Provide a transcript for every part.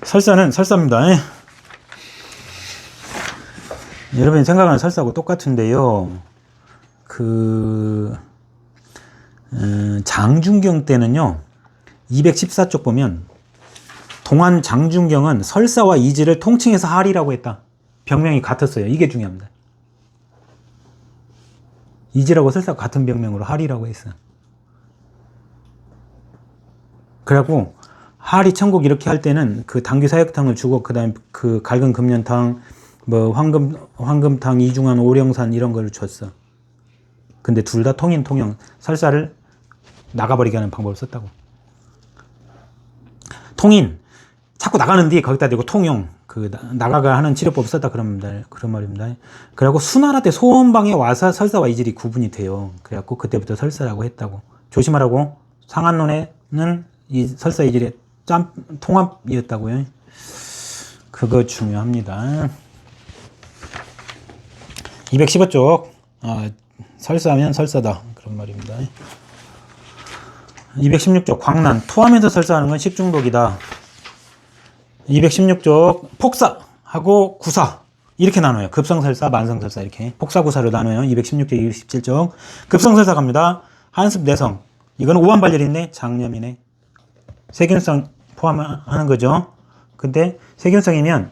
설사는 설사입니다. 여러분이 생각하는 설사하고 똑같은데요. 장준경 때는요, 214쪽 보면, 동안 장준경은 설사와 이지를 통칭해서 하리라고 했다. 병명이 같았어요. 이게 중요합니다. 이지라고 설사가 같은 병명으로 하리라고 했어요. 그래갖고, 하리 천국 이렇게 할 때는 그 당귀 사역탕을 주고, 그 다음에 그 갈근 금년탕, 뭐 황금탕, 이중한 오령산 이런 걸 줬어. 근데 둘 다 통인, 통영. 설사를 나가버리게 하는 방법을 썼다고. 통인. 자꾸 나가는데 거기다 대고 통용. 나가가 하는 치료법을 썼다. 그런 말입니다. 그래갖고 수나라 때 소원방에 와서 설사와 이질이 구분이 돼요. 그래갖고 그때부터 설사라고 했다고. 조심하라고. 상한론에는 이 설사 이질의 통합이었다고요. 그거 중요합니다. 215쪽. 설사하면 설사다. 그런 말입니다. 216쪽. 광난. 토하면서 설사하는 건 식중독이다. 216쪽. 폭사하고 구사. 이렇게 나눠요. 급성설사, 만성설사 이렇게. 폭사구사로 나눠요. 216쪽, 217쪽. 급성설사 갑니다. 한습 내성. 이거는 우한발열인데 장염이네. 세균성 포함하는 거죠. 근데 세균성이면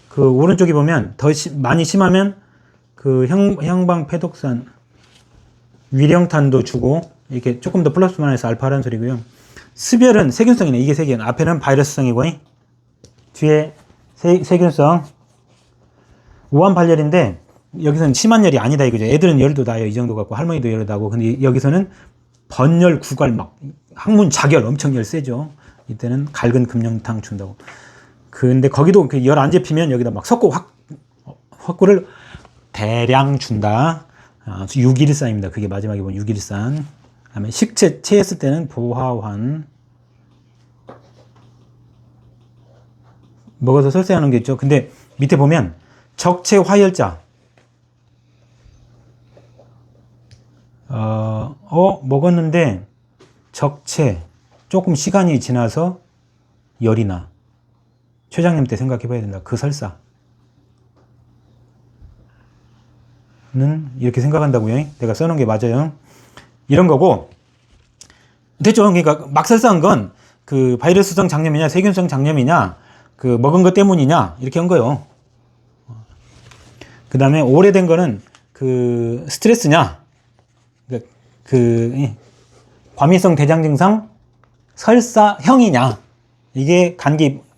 그 오른쪽에 보면 더 많이 심하면 그 형방패독산 위령탄도 주고 이렇게 조금 더 플러스 마이너스 알파라는 소리고요. 습열은 세균성이네. 이게 세균. 앞에는 바이러스성이고 뒤에 세균성. 우한발열인데 여기서는 심한 열이 아니다 이거죠. 애들은 열도 나요. 이 정도 갖고 할머니도 열도 나고. 근데 여기서는 번열, 구갈 막 항문 자결 엄청 열 세죠. 이때는 갈근 금령탕 준다고. 근데 거기도 그 열 안 잡히면 여기다 막 석고 확고를 대량 준다. 6일산입니다. 그게 마지막에 보면 6일산. 그다음에 식체 체했을 때는 보하환. 먹어서 설사하는 게 있죠. 근데 밑에 보면 적체 화열자. 먹었는데 적체 조금 시간이 지나서 열이 나. 최장님 때 생각해 봐야 된다. 그 설사. 는 이렇게 생각한다고요. 내가 써놓은 게 맞아요. 이런 거고. 됐죠? 그러니까 막 설사한 건 그 바이러스성 장염이냐 세균성 장염이냐 그 먹은 것 때문이냐 이렇게 한 거예요. 그 다음에 오래된 거는 그 스트레스냐 그 과민성 대장 증상 설사형이냐 이게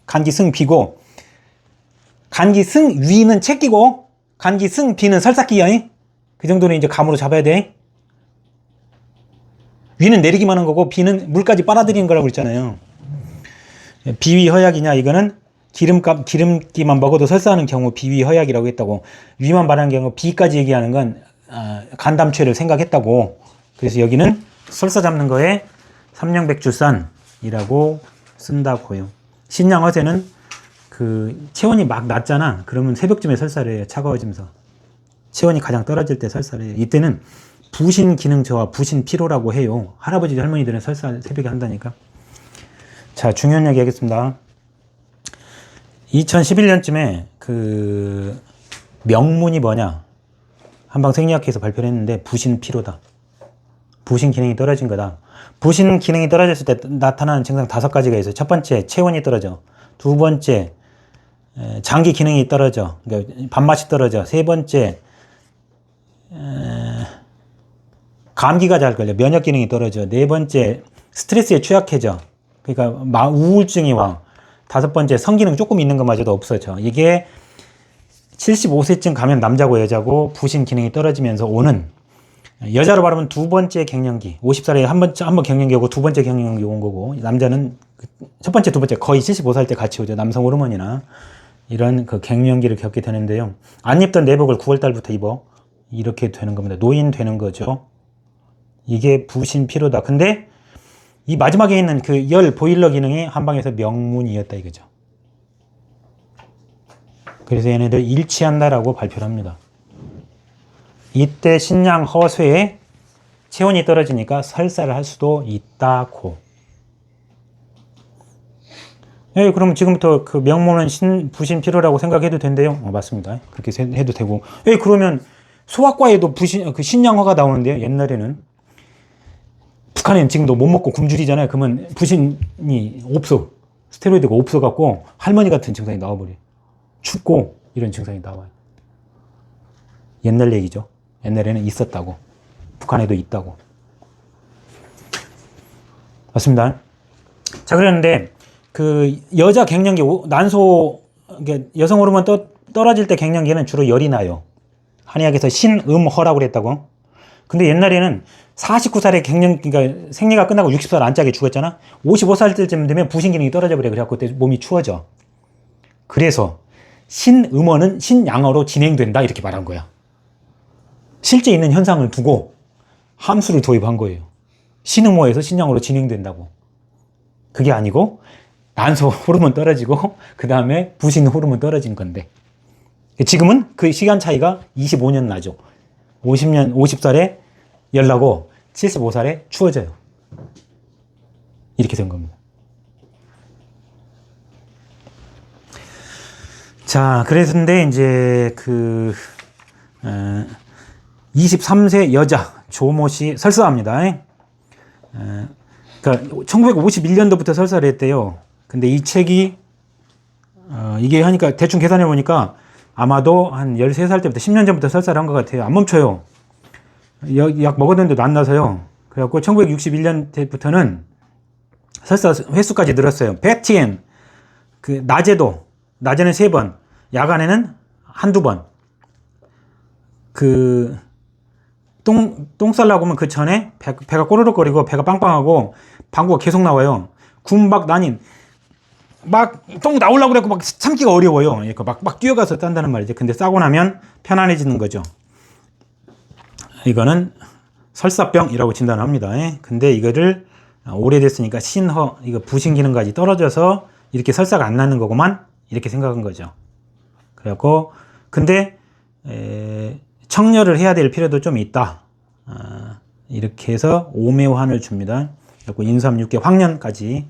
간기승 비고 간기승 위는 채끼고 간기승 비는 설사기야. 그 정도는 이제 감으로 잡아야 돼. 위는 내리기만 한 거고 비는 물까지 빨아들이는 거라고 그랬잖아요. 비위허약이냐 이거는 기름기만 먹어도 설사하는 경우 비위허약이라고 했다고. 위만 바라는 경우 비까지 얘기하는 건 간담체를 생각했다고. 그래서 여기는 설사 잡는 거에 삼령백주산이라고 쓴다고요. 신양허세는 그 체온이 막 낮잖아. 그러면 새벽쯤에 설사를 해요. 차가워지면서. 체온이 가장 떨어질 때 설사를 해요. 이때는 부신 기능 저하, 부신 피로라고 해요. 할아버지 할머니들은 설사 새벽에 한다니까. 자, 중요한 얘기 하겠습니다. 2011년쯤에 그 명문이 뭐냐? 한방생리학회에서 발표를 했는데 부신 피로다. 부신 기능이 떨어진 거다. 부신 기능이 떨어졌을 때 나타나는 증상 5가지가 있어요. 첫 번째, 체온이 떨어져. 두 번째, 장기 기능이 떨어져. 그러니까 밥맛이 떨어져. 세 번째, 감기가 잘 걸려. 면역 기능이 떨어져. 네 번째, 스트레스에 취약해져. 그러니까 우울증이 와. 5번째, 성기능 조금 있는 것마저도 없어져. 이게 75세쯤 가면 남자고 여자고 부신 기능이 떨어지면서 오는, 여자로 말하면 2번째 갱년기. 50살에 한 번 갱년기 오고 2번째 갱년기 온 거고, 남자는 첫 번째, 2번째 거의 75살 때 같이 오죠. 남성 호르몬이나 이런 그 갱년기를 겪게 되는데요. 안 입던 내복을 9월 달부터 입어. 이렇게 되는 겁니다. 노인 되는 거죠. 이게 부신 피로다. 근데 이 마지막에 있는 그 열 보일러 기능이 한방에서 명문이었다 이거죠. 그래서 얘네들 일치한다라고 발표를 합니다. 이때 신양 허쇠에 체온이 떨어지니까 설사를 할 수도 있다고. 예, 그럼 지금부터 그 명문은 부신 필요라고 생각해도 된대요. 맞습니다. 그렇게 해도 되고. 예, 그러면 소아과에도 그 신양화가 나오는데요. 옛날에는. 북한에는 지금도 못 먹고 굶주리잖아요. 그러면 부신이 없어. 스테로이드가 없어갖고 할머니 같은 증상이 나와버려요. 춥고 이런 증상이 나와요. 옛날 얘기죠. 옛날에는 있었다고. 북한에도 있다고. 맞습니다. 자, 그랬는데 그 여자 갱년기 난소 여성 호르몬 떨어질 때 갱년기는 주로 열이 나요. 한의학에서 신음허라고 그랬다고. 근데 옛날에는 49살에 그러니까 생리가 끝나고 60살 안짝에 죽었잖아. 55살 때쯤 되면 부신 기능이 떨어져 버려. 그래갖고 그때 몸이 추워져. 그래서 신음어는 신양어로 진행된다 이렇게 말한 거야. 실제 있는 현상을 두고 함수를 도입한 거예요. 신음어에서 신양어로 진행된다고. 그게 아니고 난소 호르몬 떨어지고 그 다음에 부신 호르몬 떨어진 건데 지금은 그 시간 차이가 25년 나죠. 50살에 열나고 75살에 추워져요. 이렇게 된 겁니다. 자, 그랬는데 이제 23세 여자 조모 씨 설사합니다. 그러니까 1951년도부터 설사를 했대요. 근데 이 책이 이게 하니까 대충 계산해 보니까 아마도 한 13살 때부터 10년 전부터 설사를 한 것 같아요. 안 멈춰요. 약 먹었는데도 안 나서요. 그래갖고 1961년 때부터는 설사 횟수까지 늘었어요. 베티엔 낮에는 3번, 야간에는 한두 번. 똥 싸려고 하면 그 전에 배가 꼬르륵거리고 배가 빵빵하고 방구가 계속 나와요. 군박 난인. 막 똥 나오려고 그래갖고 막 참기가 어려워요. 그러니까 막 뛰어가서 딴다는 말이죠. 근데 싸고 나면 편안해지는 거죠. 이거는 설사병이라고 진단합니다. 근데 이거를 오래됐으니까 이거 부신 기능까지 떨어져서 이렇게 설사가 안 나는 거구만 이렇게 생각한 거죠. 그래갖고 근데 청려를 해야 될 필요도 좀 있다. 이렇게 해서 오매환을 줍니다. 그리고 인삼 6개 황련까지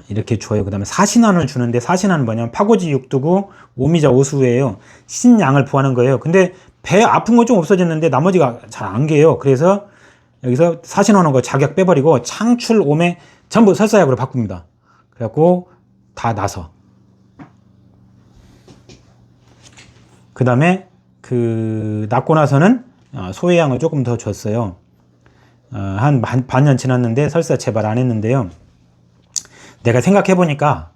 이렇게 줘요. 그 다음에 사신환을 주는데 사신환은 뭐냐면 파고지 육두구 오미자 오수예요. 신양을 부하는 거예요. 근데 배 아픈 건 좀 없어졌는데 나머지가 잘 안 개요. 그래서 여기서 사신환한 거 작약 빼버리고 창출 오매 전부 설사약으로 바꿉니다. 그래갖고 다 나서 그 다음에 낫고 나서는 소해양을 조금 더 줬어요. 한 반년 지났는데 설사 재발 안 했는데요. 내가 생각해보니까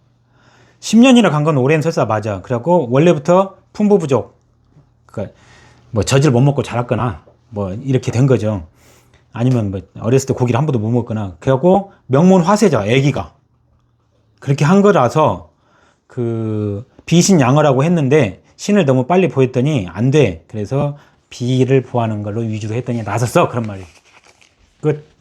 10년이나 간 건 오랜 설사 맞아. 그래갖고 원래부터 품부 부족, 그러니까 뭐 젖을 못 먹고 자랐거나 뭐 이렇게 된 거죠. 아니면 뭐 어렸을 때 고기를 한 번도 못 먹거나. 그래갖고 명문 화세자, 애기가 그렇게 한 거라서 비신양어라고 했는데 신을 너무 빨리 보였더니 안 돼. 그래서 비를 보하는 걸로 위주로 했더니 나섰어. 그런 말이에요. 끝.